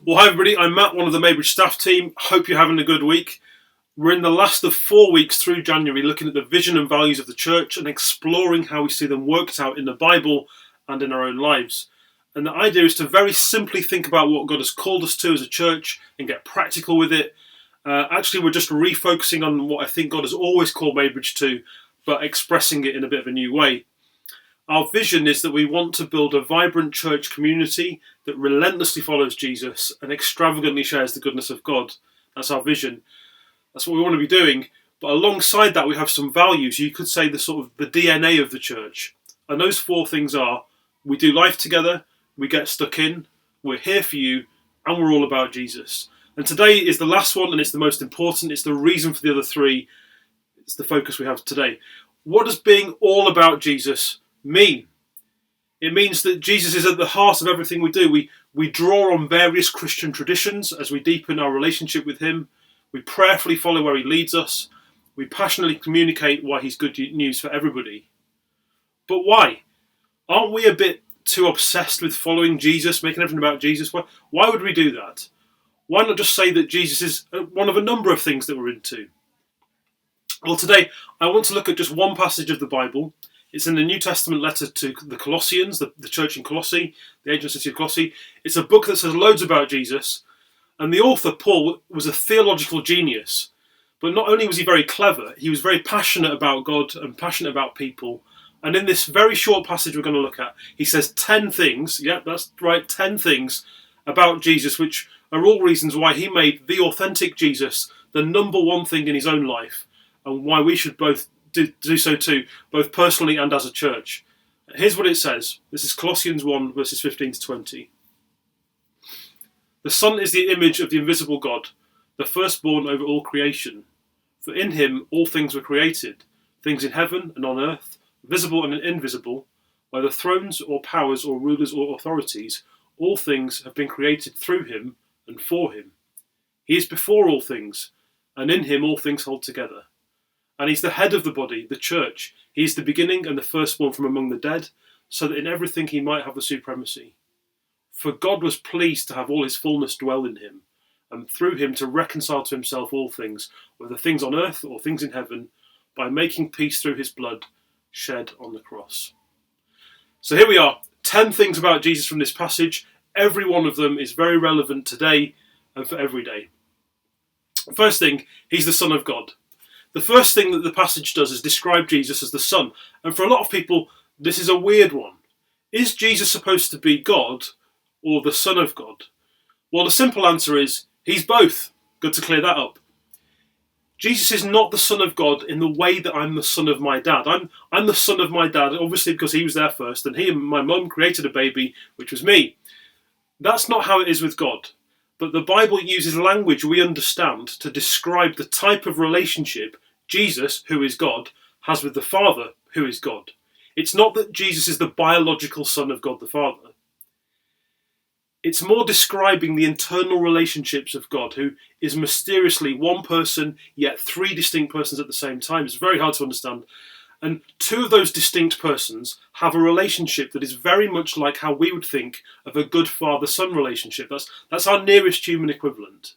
Well, hi everybody, I'm Matt, one of the Maybridge staff team. Hope you're having a good week. We're in the last of 4 weeks through January looking at the vision and values of the church and exploring how we see them worked out in the Bible and in our own lives. And the idea is to very simply think about what God has called us to as a church and get practical with it. Actually, we're just refocusing on what I think God has always called Maybridge to, but expressing it in a bit of a new way. Our vision is that we want to build a vibrant church community that relentlessly follows Jesus and extravagantly shares the goodness of God. That's our vision. That's what we want to be doing. But alongside that, we have some values. You could say the sort of the DNA of the church. And those 4 things are: we do life together, we get stuck in, we're here for you, and we're all about Jesus. And today is the last one, and it's the most important. It's the reason for the other 3. It's the focus we have today. What does being all about Jesus mean? It means that Jesus is at the heart of everything we do. We draw on various Christian traditions as we deepen our relationship with him. We prayerfully follow where he leads us. We passionately communicate why he's good news for everybody. But why? Aren't we a bit too obsessed with following Jesus, making everything about Jesus? Why would we do that? Why not just say that Jesus is one of a number of things that we're into? Well, today I want to look at just one passage of the Bible. It's in the New Testament letter to the Colossians, the church in Colossae, the ancient city of Colossae. It's a book that says loads about Jesus. And the author, Paul, was a theological genius. But not only was he very clever, he was very passionate about God and passionate about people. And in this very short passage we're going to look at, he says 10 things, yeah, that's right, 10 things about Jesus, which are all reasons why he made the authentic Jesus the number one thing in his own life, and why we should both do so too, both personally and as a church. Here's what it says. This is Colossians 1, verses 15 to 20. The Son is the image of the invisible God, the firstborn over all creation. For in him all things were created, things in heaven and on earth, visible and invisible, whether thrones or powers or rulers or authorities, all things have been created through him and for him. He is before all things, and in him all things hold together. And he's the head of the body, the church. He is the beginning and the firstborn from among the dead, so that in everything he might have the supremacy. For God was pleased to have all his fullness dwell in him, and through him to reconcile to himself all things, whether things on earth or things in heaven, by making peace through his blood shed on the cross. So here we are, 10 things about Jesus from this passage. Every one of them is very relevant today and for every day. First thing, he's the Son of God. The first thing that the passage does is describe Jesus as the Son. And for a lot of people, this is a weird one. Is Jesus supposed to be God or the Son of God? Well, the simple answer is, he's both. Good to clear that up. Jesus is not the Son of God in the way that I'm the son of my dad. I'm the son of my dad, obviously because he was there first, and he and my mum created a baby, which was me. That's not how it is with God. But the Bible uses language we understand to describe the type of relationship Jesus, who is God, has with the Father, who is God. It's not that Jesus is the biological son of God the Father. It's more describing the internal relationships of God, who is mysteriously one person, yet 3 distinct persons at the same time. It's very hard to understand. And 2 of those distinct persons have a relationship that is very much like how we would think of a good father-son relationship. That's our nearest human equivalent.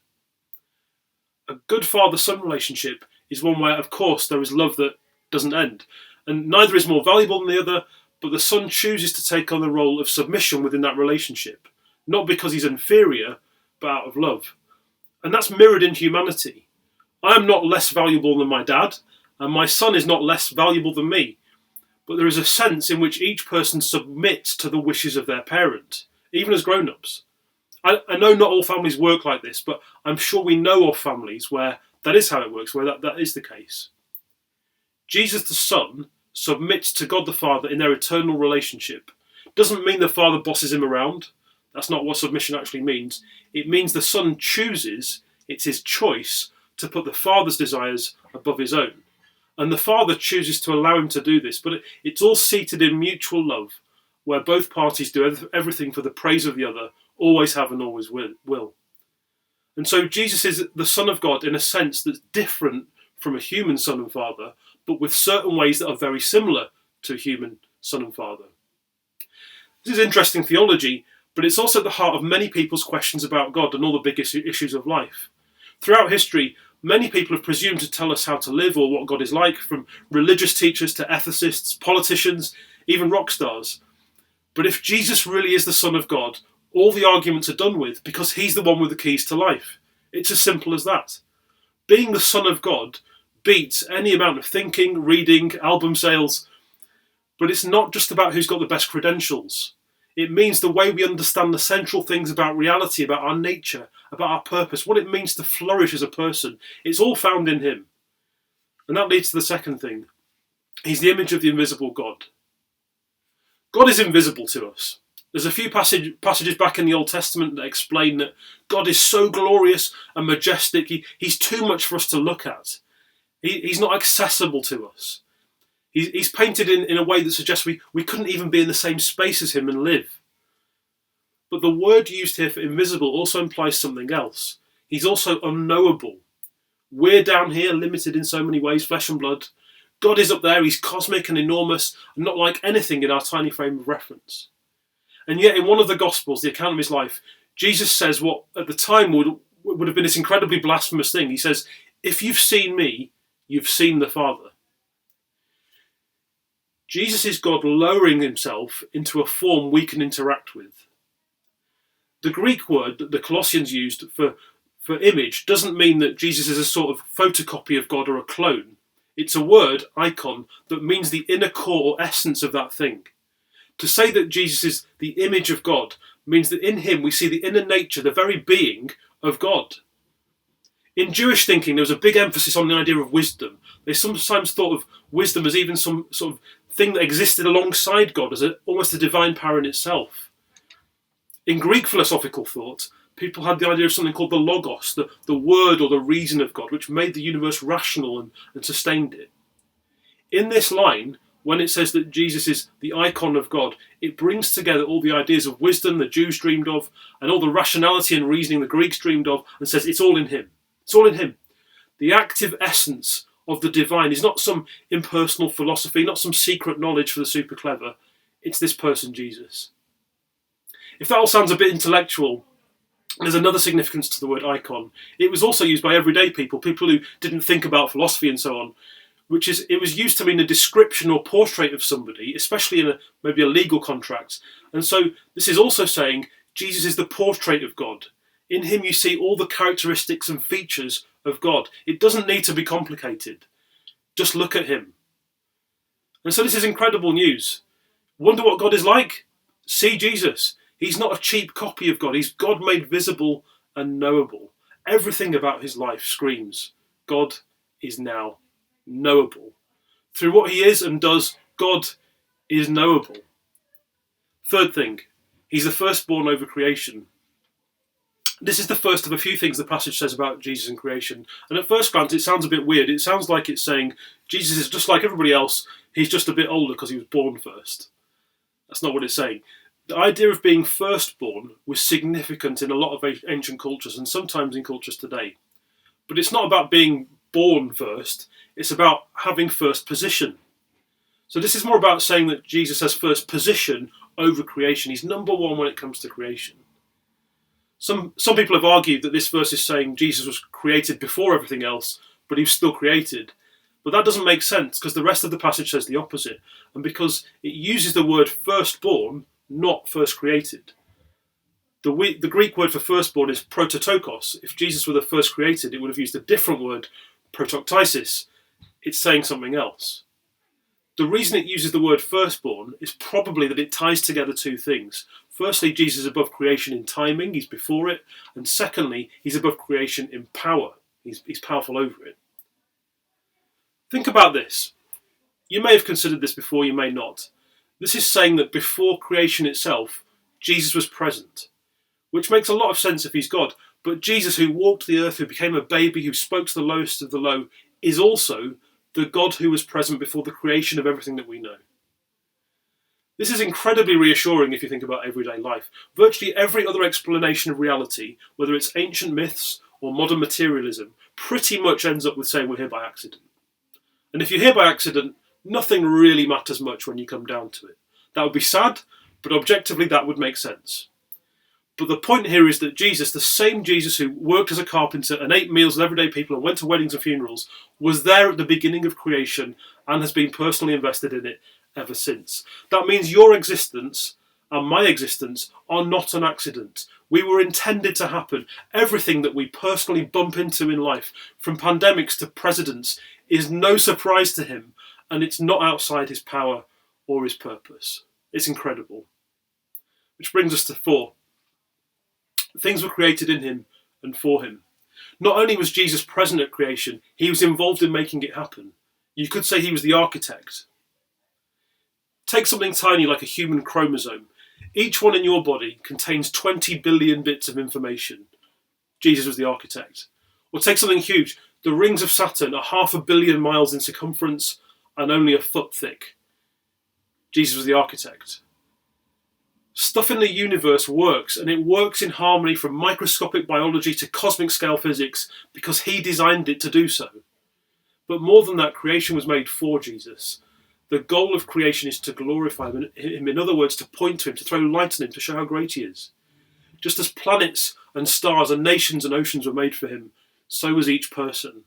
A good father-son relationship is one where, of course, there is love that doesn't end. And neither is more valuable than the other, but the son chooses to take on the role of submission within that relationship. Not because he's inferior, but out of love. And that's mirrored in humanity. I am not less valuable than my dad, and my son is not less valuable than me. But there is a sense in which each person submits to the wishes of their parent, even as grown-ups. I know not all families work like this, but I'm sure we know of families where that is how it works, where that is the case. Jesus the Son submits to God the Father in their eternal relationship. Doesn't mean the Father bosses him around. That's not what submission actually means. It means the Son chooses, it's his choice, to put the Father's desires above his own. And the Father chooses to allow him to do this, but it's all seated in mutual love, where both parties do everything for the praise of the other, always have and always will. And so Jesus is the Son of God in a sense that's different from a human son and father, but with certain ways that are very similar to a human son and father. This is interesting theology, But it's also at the heart of many people's questions about God and all the big issues of life. Throughout history, many people have presumed to tell us how to live or what God is like, from religious teachers to ethicists, politicians, even rock stars. But if Jesus really is the Son of God, all the arguments are done with because he's the one with the keys to life. It's as simple as that. Being the Son of God beats any amount of thinking, reading, album sales. But it's not just about who's got the best credentials. It means the way we understand the central things about reality, about our nature, about our purpose, what it means to flourish as a person. It's all found in him. And that leads to the second thing. He's the image of the invisible God. God is invisible to us. There's a few passages back in the Old Testament that explain that God is so glorious and majestic. He's too much for us to look at. He's not accessible to us. He's painted in a way that suggests we couldn't even be in the same space as him and live. But the word used here for invisible also implies something else. He's also unknowable. We're down here, limited in so many ways, flesh and blood. God is up there. He's cosmic and enormous, and not like anything in our tiny frame of reference. And yet in one of the Gospels, the account of his life, Jesus says what at the time would have been this incredibly blasphemous thing. He says, if you've seen me, you've seen the Father. Jesus is God lowering himself into a form we can interact with. The Greek word that the Colossians used for image doesn't mean that Jesus is a sort of photocopy of God or a clone. It's a word, icon, that means the inner core or essence of that thing. To say that Jesus is the image of God means that in him we see the inner nature, the very being of God. In Jewish thinking, there was a big emphasis on the idea of wisdom. They sometimes thought of wisdom as even some sort of thing that existed alongside God, as almost a divine power in itself. In Greek philosophical thought, people had the idea of something called the logos, the word or the reason of God, which made the universe rational and sustained it. In this line, when it says that Jesus is the icon of God, it brings together all the ideas of wisdom the Jews dreamed of and all the rationality and reasoning the Greeks dreamed of and says it's all in him. It's all in him. The active essence of the divine is not some impersonal philosophy, not some secret knowledge for the super clever. It's this person, Jesus. If that all sounds a bit intellectual, there's another significance to the word icon. It was also used by everyday people who didn't think about philosophy and so on. It was used to mean a description or portrait of somebody, especially in maybe a legal contract. And so this is also saying Jesus is the portrait of God. In him you see all the characteristics and features of God. It doesn't need to be complicated. Just look at him. And so this is incredible news. Wonder what God is like? See Jesus. He's not a cheap copy of God. He's God made visible and knowable. Everything about his life screams, God is now knowable. Through what he is and does, God is knowable. Third thing, he's the firstborn over creation. This is the first of a few things the passage says about Jesus and creation. And at first glance, it sounds a bit weird. It sounds like it's saying Jesus is just like everybody else. He's just a bit older because he was born first. That's not what it's saying. The idea of being firstborn was significant in a lot of ancient cultures and sometimes in cultures today. But it's not about being born first. It's about having first position. So this is more about saying that Jesus has first position over creation. He's number one when it comes to creation. Some people have argued that this verse is saying Jesus was created before everything else, but he was still created. But that doesn't make sense because the rest of the passage says the opposite. And because it uses the word firstborn, not first created. The Greek word for firstborn is prototokos. If Jesus were the first created, it would have used a different word, protoktisis. It's saying something else. The reason it uses the word firstborn is probably that it ties together two things. Firstly, Jesus is above creation in timing, he's before it. And secondly, he's above creation in power. He's powerful over it. Think about this. You may have considered this before, you may not. This is saying that before creation itself, Jesus was present. Which makes a lot of sense if he's God. But Jesus, who walked the earth, who became a baby, who spoke to the lowest of the low, is also the God who was present before the creation of everything that we know. This is incredibly reassuring if you think about everyday life. Virtually every other explanation of reality, whether it's ancient myths or modern materialism, pretty much ends up with saying we're here by accident. And if you're here by accident, nothing really matters much when you come down to it. That would be sad, but objectively that would make sense. But the point here is that Jesus, the same Jesus who worked as a carpenter and ate meals with everyday people and went to weddings and funerals, was there at the beginning of creation and has been personally invested in it ever since. That means your existence and my existence are not an accident. We were intended to happen. Everything that we personally bump into in life, from pandemics to presidents, is no surprise to him, and it's not outside his power or his purpose. It's incredible. Which brings us to 4. Things were created in him and for him. Not only was Jesus present at creation, he was involved in making it happen. You could say he was the architect. Take something tiny like a human chromosome. Each one in your body contains 20 billion bits of information. Jesus was the architect. Or take something huge. The rings of Saturn are 500 million miles in circumference and only a foot thick. Jesus was the architect. Stuff in the universe works, and it works in harmony from microscopic biology to cosmic scale physics because he designed it to do so. But more than that, creation was made for Jesus. The goal of creation is to glorify him, in other words, to point to him, to throw light on him, to show how great he is. Just as planets and stars and nations and oceans were made for him, so was each person.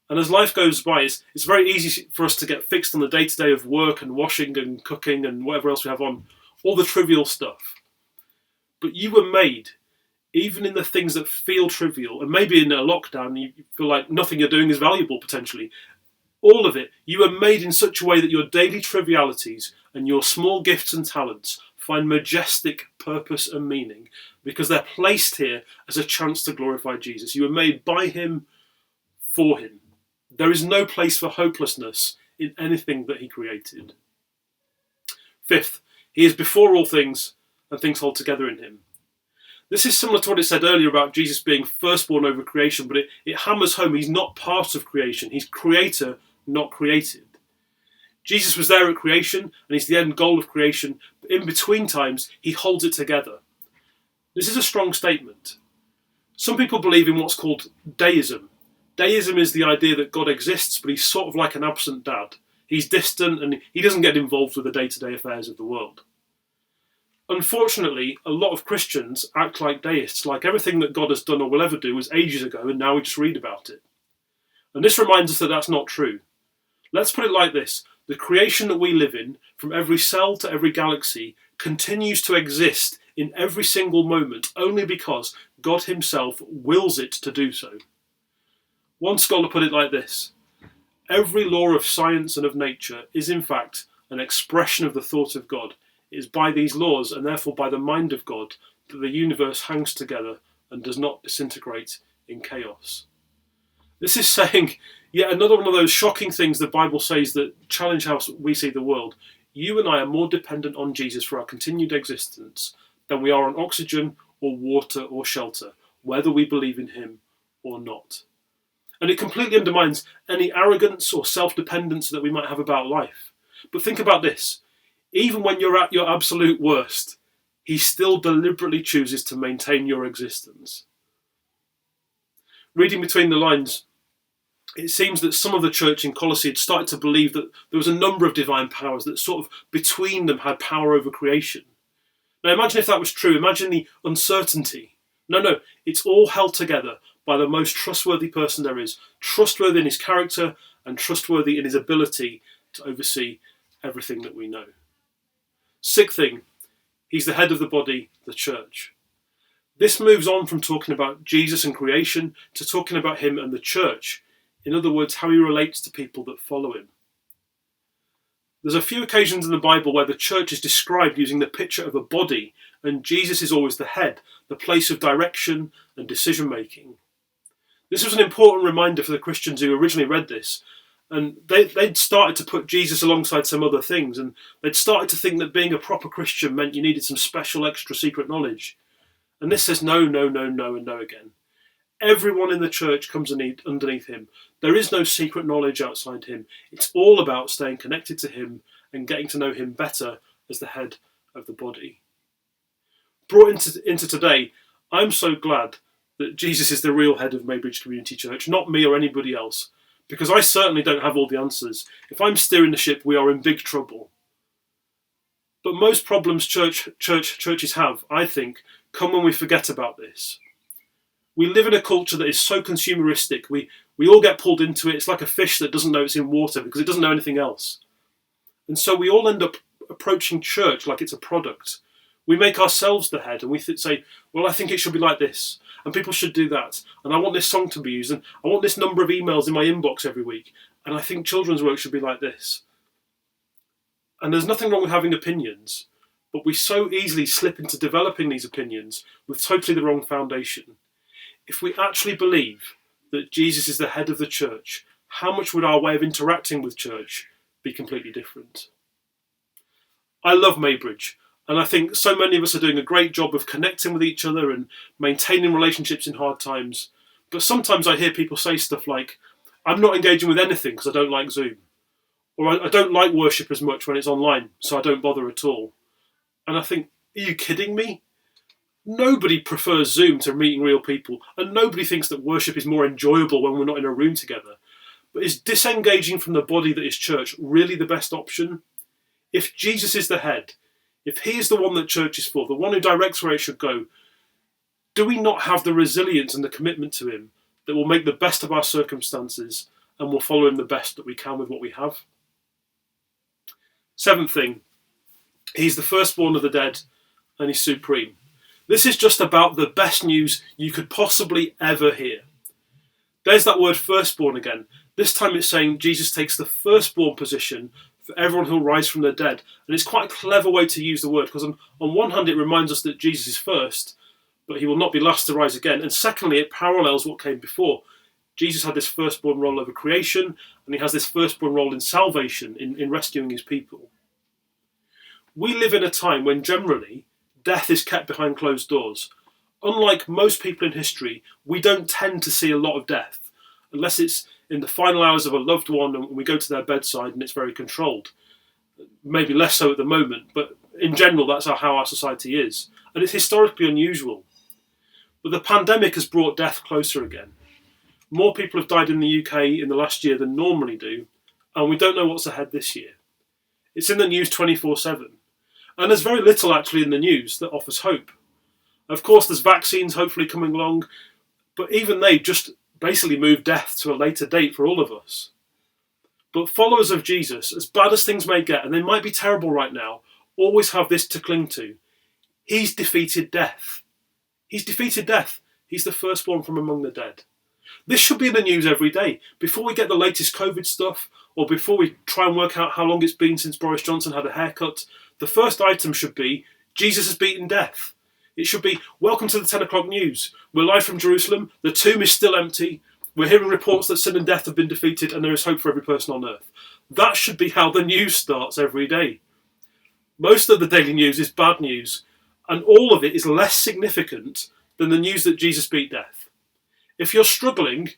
And as life goes by, it's very easy for us to get fixed on the day-to-day of work and washing and cooking and whatever else we have on, all the trivial stuff. But you were made, even in the things that feel trivial, and maybe in a lockdown you feel like nothing you're doing is valuable potentially. All of it, you were made in such a way that your daily trivialities and your small gifts and talents find majestic purpose and meaning because they're placed here as a chance to glorify Jesus. You were made by him, for him. There is no place for hopelessness in anything that he created. 5th, he is before all things, and things hold together in him. This is similar to what it said earlier about Jesus being firstborn over creation, but it hammers home he's not part of creation. He's creator, not created. Jesus was there at creation, and he's the end goal of creation, but in between times, he holds it together. This is a strong statement. Some people believe in what's called deism. Deism is the idea that God exists, but he's sort of like an absent dad. He's distant and he doesn't get involved with the day-to-day affairs of the world. Unfortunately, a lot of Christians act like deists, like everything that God has done or will ever do was ages ago and now we just read about it. And this reminds us that that's not true. Let's put it like this. The creation that we live in, from every cell to every galaxy, continues to exist in every single moment only because God himself wills it to do so. One scholar put it like this. Every law of science and of nature is in fact an expression of the thought of God. It is by these laws and therefore by the mind of God that the universe hangs together and does not disintegrate in chaos. This is saying yet another one of those shocking things the Bible says that challenge how we see the world. You and I are more dependent on Jesus for our continued existence than we are on oxygen or water or shelter, whether we believe in him or not. And it completely undermines any arrogance or self-dependence that we might have about life. But think about this. Even when you're at your absolute worst, he still deliberately chooses to maintain your existence. Reading between the lines, it seems that some of the church in Colossae had started to believe that there was a number of divine powers that sort of between them had power over creation. Now imagine if that was true. Imagine the uncertainty. No, it's all held together by the most trustworthy person there is, trustworthy in his character and trustworthy in his ability to oversee everything that we know. 6th thing, he's the head of the body, the church. This moves on from talking about Jesus and creation to talking about him and the church. In other words, how he relates to people that follow him. There's a few occasions in the Bible where the church is described using the picture of a body, and Jesus is always the head, the place of direction and decision making. This was an important reminder for the Christians who originally read this, and they'd started to put Jesus alongside some other things, and they'd started to think that being a proper Christian meant you needed some special extra secret knowledge. And this says no, and no again. Everyone in the church comes underneath him. There is no secret knowledge outside him. It's all about staying connected to him and getting to know him better as the head of the body. Brought into today, I'm so glad that Jesus is the real head of Maybridge Community Church, not me or anybody else, because I certainly don't have all the answers. If I'm steering the ship, we are in big trouble. But most problems churches have, I think, come when we forget about this. We live in a culture that is so consumeristic. We all get pulled into it. It's like a fish that doesn't know it's in water because it doesn't know anything else. And so we all end up approaching church like it's a product. We make ourselves the head and we say, well, I think it should be like this. And people should do that. And I want this song to be used. And I want this number of emails in my inbox every week. And I think children's work should be like this. And there's nothing wrong with having opinions. But we so easily slip into developing these opinions with totally the wrong foundation. If we actually believe that Jesus is the head of the church, how much would our way of interacting with church be completely different? I love Maybridge, and I think so many of us are doing a great job of connecting with each other and maintaining relationships in hard times. But sometimes I hear people say stuff like, I'm not engaging with anything because I don't like Zoom. Or I don't like worship as much when it's online, so I don't bother at all. And I think, are you kidding me? Nobody prefers Zoom to meeting real people, and nobody thinks that worship is more enjoyable when we're not in a room together. But is disengaging from the body that is church really the best option? If Jesus is the head, if he is the one that church is for, the one who directs where it should go, do we not have the resilience and the commitment to him that will make the best of our circumstances and will follow him the best that we can with what we have? Seventh thing, he's the firstborn of the dead and he's supreme. This is just about the best news you could possibly ever hear. There's that word firstborn again. This time it's saying Jesus takes the firstborn position for everyone who'll rise from the dead. And it's quite a clever way to use the word, because on one hand it reminds us that Jesus is first, but he will not be last to rise again. And secondly, it parallels what came before. Jesus had this firstborn role over creation, and he has this firstborn role in salvation, in rescuing his people. We live in a time when generally death is kept behind closed doors. Unlike most people in history, we don't tend to see a lot of death, unless it's in the final hours of a loved one and we go to their bedside and it's very controlled. Maybe less so at the moment, but in general that's how our society is. And it's historically unusual. But the pandemic has brought death closer again. More people have died in the UK in the last year than normally do, and we don't know what's ahead this year. It's in the news 24/7. And there's very little actually in the news that offers hope. Of course, there's vaccines hopefully coming along, but even they just basically move death to a later date for all of us. But followers of Jesus, as bad as things may get, and they might be terrible right now, always have this to cling to. He's defeated death. He's defeated death. He's the firstborn from among the dead. This should be in the news every day. Before we get the latest COVID stuff, or before we try and work out how long it's been since Boris Johnson had a haircut, the first item should be, Jesus has beaten death. It should be, welcome to the 10 o'clock news. We're live from Jerusalem. The tomb is still empty. We're hearing reports that sin and death have been defeated and there is hope for every person on earth. That should be how the news starts every day. Most of the daily news is bad news, and all of it is less significant than the news that Jesus beat death. If you're struggling,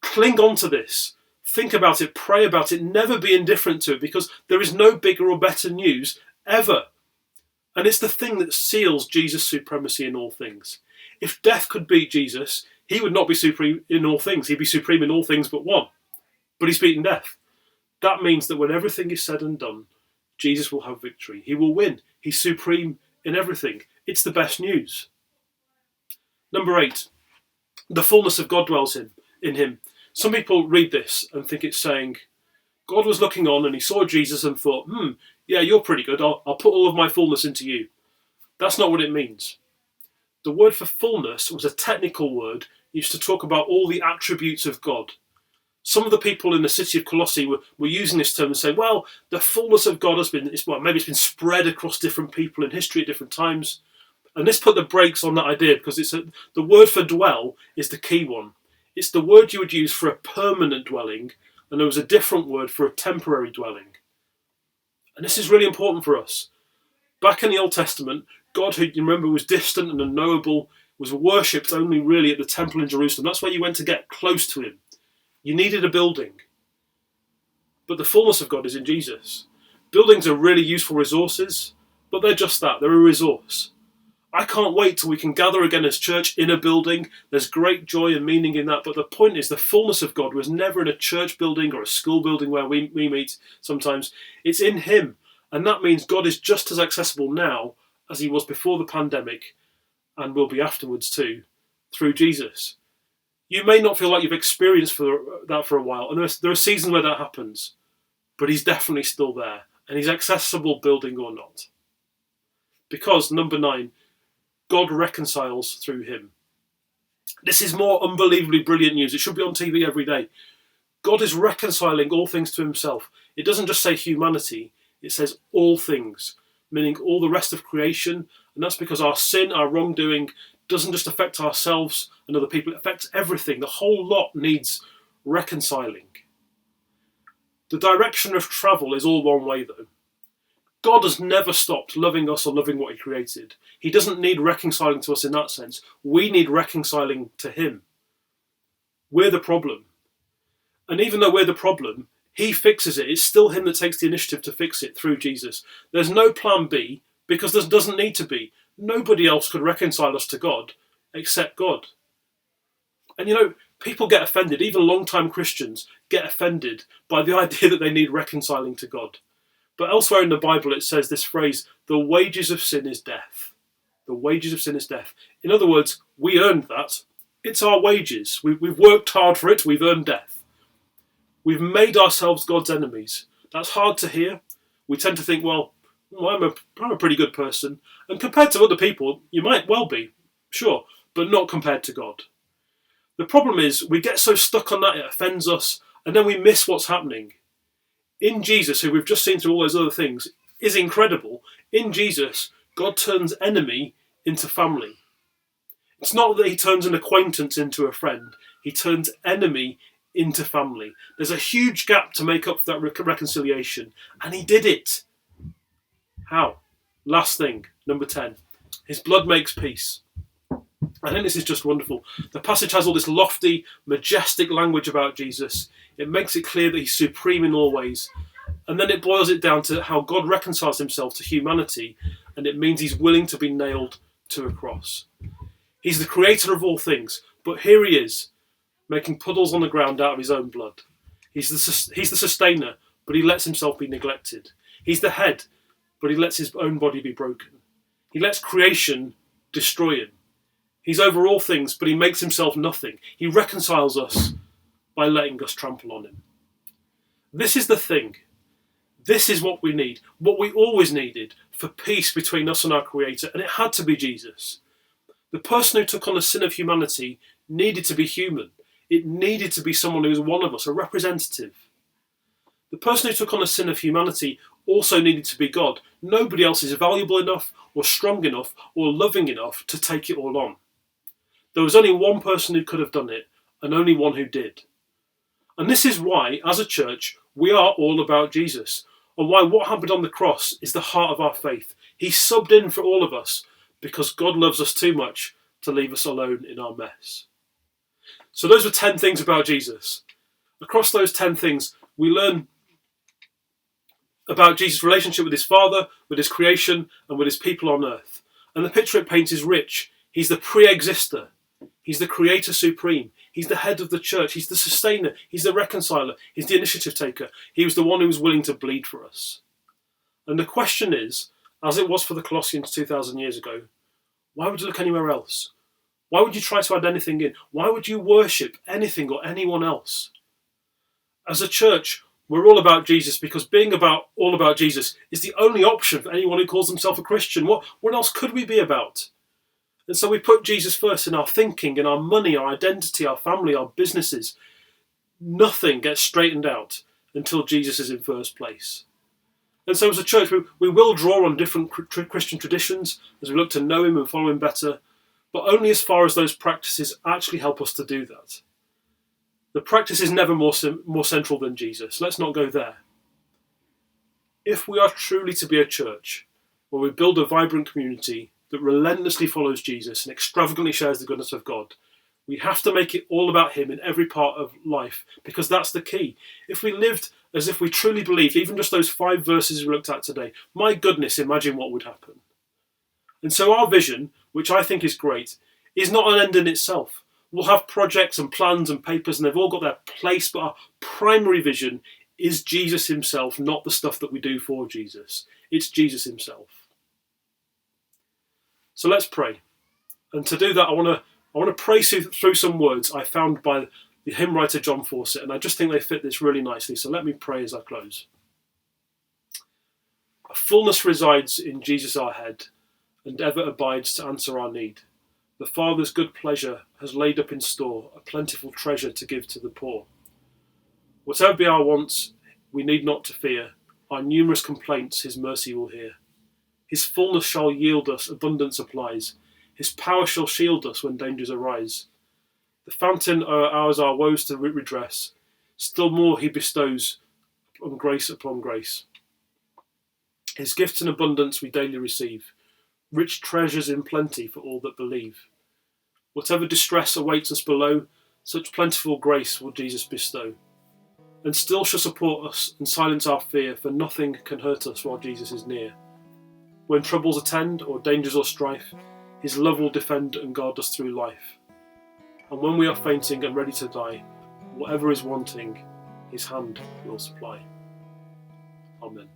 cling on to this. Think about it, pray about it, never be indifferent to it, because there is no bigger or better news ever. And it's the thing that seals Jesus' supremacy in all things. If death could beat Jesus, he would not be supreme in all things. He'd be supreme in all things but one. But he's beaten death. That means that when everything is said and done, Jesus will have victory. He will win. He's supreme in everything. It's the best news. Number 8, the fullness of God dwells in him. Some people read this and think it's saying, God was looking on and he saw Jesus and thought, yeah, you're pretty good. I'll put all of my fullness into you. That's not what it means. The word for fullness was a technical word used to talk about all the attributes of God. Some of the people in the city of Colossae were using this term and saying, well, the fullness of God maybe it's been spread across different people in history at different times. And this put the brakes on that idea, because the word for dwell is the key one. It's the word you would use for a permanent dwelling, and there was a different word for a temporary dwelling. And this is really important for us. Back in the Old Testament, God, who you remember was distant and unknowable, was worshipped only really at the temple in Jerusalem. That's where you went to get close to him. You needed a building. But the fullness of God is in Jesus. Buildings are really useful resources, but they're just that. They're a resource. I can't wait till we can gather again as church in a building. There's great joy and meaning in that. But the point is, the fullness of God was never in a church building or a school building where we meet sometimes. It's in him. And that means God is just as accessible now as he was before the pandemic. and will be afterwards too, through Jesus. You may not feel like you've experienced that for a while, and there are seasons where that happens, but he's definitely still there, and he's accessible, building or not. Because, number 9, God reconciles through him. This is more unbelievably brilliant news. It should be on TV every day. God is reconciling all things to himself. It doesn't just say humanity, it says all things, meaning all the rest of creation, and that's because our sin, our wrongdoing, doesn't just affect ourselves and other people, it affects everything. The whole lot needs reconciling. The direction of travel is all one way, though. God has never stopped loving us or loving what he created. He doesn't need reconciling to us in that sense. We need reconciling to him. We're the problem. And even though we're the problem, he fixes it. It's still him that takes the initiative to fix it through Jesus. There's no plan B, because there doesn't need to be. Nobody else could reconcile us to God except God. And people get offended, even long-time Christians get offended by the idea that they need reconciling to God. But elsewhere in the Bible it says this phrase, the wages of sin is death. The wages of sin is death. In other words, we earned that. It's our wages. We've worked hard for it. We've earned death. We've made ourselves God's enemies. That's hard to hear. We tend to think, well, I'm a pretty good person. And compared to other people, you might well be, sure, but not compared to God. The problem is we get so stuck on that it offends us, and then we miss what's happening. In Jesus, who we've just seen through all those other things, is incredible. In Jesus, God turns enemy into family. It's not that he turns an acquaintance into a friend. He turns enemy into family. There's a huge gap to make up for that reconciliation, and he did it. How? Last thing, number 10. His blood makes peace. I think this is just wonderful. The passage has all this lofty, majestic language about Jesus. It makes it clear that he's supreme in all ways. And then it boils it down to how God reconciles himself to humanity, and it means he's willing to be nailed to a cross. He's the creator of all things, but here he is, making puddles on the ground out of his own blood. He's the sustainer, but he lets himself be neglected. He's the head, but he lets his own body be broken. He lets creation destroy him. He's over all things, but he makes himself nothing. He reconciles us by letting us trample on him. This is the thing. This is what we need, what we always needed for peace between us and our Creator, and it had to be Jesus. The person who took on the sin of humanity needed to be human. It needed to be someone who was one of us, a representative. The person who took on the sin of humanity also needed to be God. Nobody else is valuable enough or strong enough or loving enough to take it all on. There was only one person who could have done it, and only one who did. And this is why, as a church, we are all about Jesus, and why what happened on the cross is the heart of our faith. He subbed in for all of us, because God loves us too much to leave us alone in our mess. So those were 10 things about Jesus. Across those 10 things, we learn about Jesus' relationship with his Father, with his creation, and with his people on earth. And the picture it paints is rich. He's the pre-exister. He's the creator supreme. He's the head of the church. He's the sustainer. He's the reconciler. He's the initiative taker. He was the one who was willing to bleed for us. And the question is, as it was for the Colossians 2,000 years ago, why would you look anywhere else? Why would you try to add anything in? Why would you worship anything or anyone else? As a church, we're all about Jesus, because being all about Jesus is the only option for anyone who calls himself a Christian. What else could we be about? And so we put Jesus first in our thinking, in our money, our identity, our family, our businesses. Nothing gets straightened out until Jesus is in first place. And so as a church, we will draw on different Christian traditions as we look to know him and follow him better, but only as far as those practices actually help us to do that. The practice is never more central than Jesus. Let's not go there. If we are truly to be a church where we build a vibrant community that relentlessly follows Jesus and extravagantly shares the goodness of God, we have to make it all about him in every part of life, because that's the key. If we lived as if we truly believed, even just those 5 verses we looked at today, my goodness, imagine what would happen. And so our vision, which I think is great, is not an end in itself. We'll have projects and plans and papers, and they've all got their place, but our primary vision is Jesus himself, not the stuff that we do for Jesus. It's Jesus himself. So let's pray. And to do that, I want to pray through some words I found by the hymn writer John Fawcett, and I just think they fit this really nicely. So let me pray as I close. A fullness resides in Jesus our head, and ever abides to answer our need. The Father's good pleasure has laid up in store a plentiful treasure to give to the poor. Whatever be our wants, we need not to fear. Our numerous complaints his mercy will hear. His fullness shall yield us abundant supplies. His power shall shield us when dangers arise. The fountain are ours our woes to redress. Still more he bestows on grace upon grace. His gifts in abundance we daily receive. Rich treasures in plenty for all that believe. Whatever distress awaits us below, such plentiful grace will Jesus bestow. And still shall support us and silence our fear, for nothing can hurt us while Jesus is near. When troubles attend, or dangers or strife, his love will defend and guard us through life. And when we are fainting and ready to die, whatever is wanting, his hand will supply. Amen.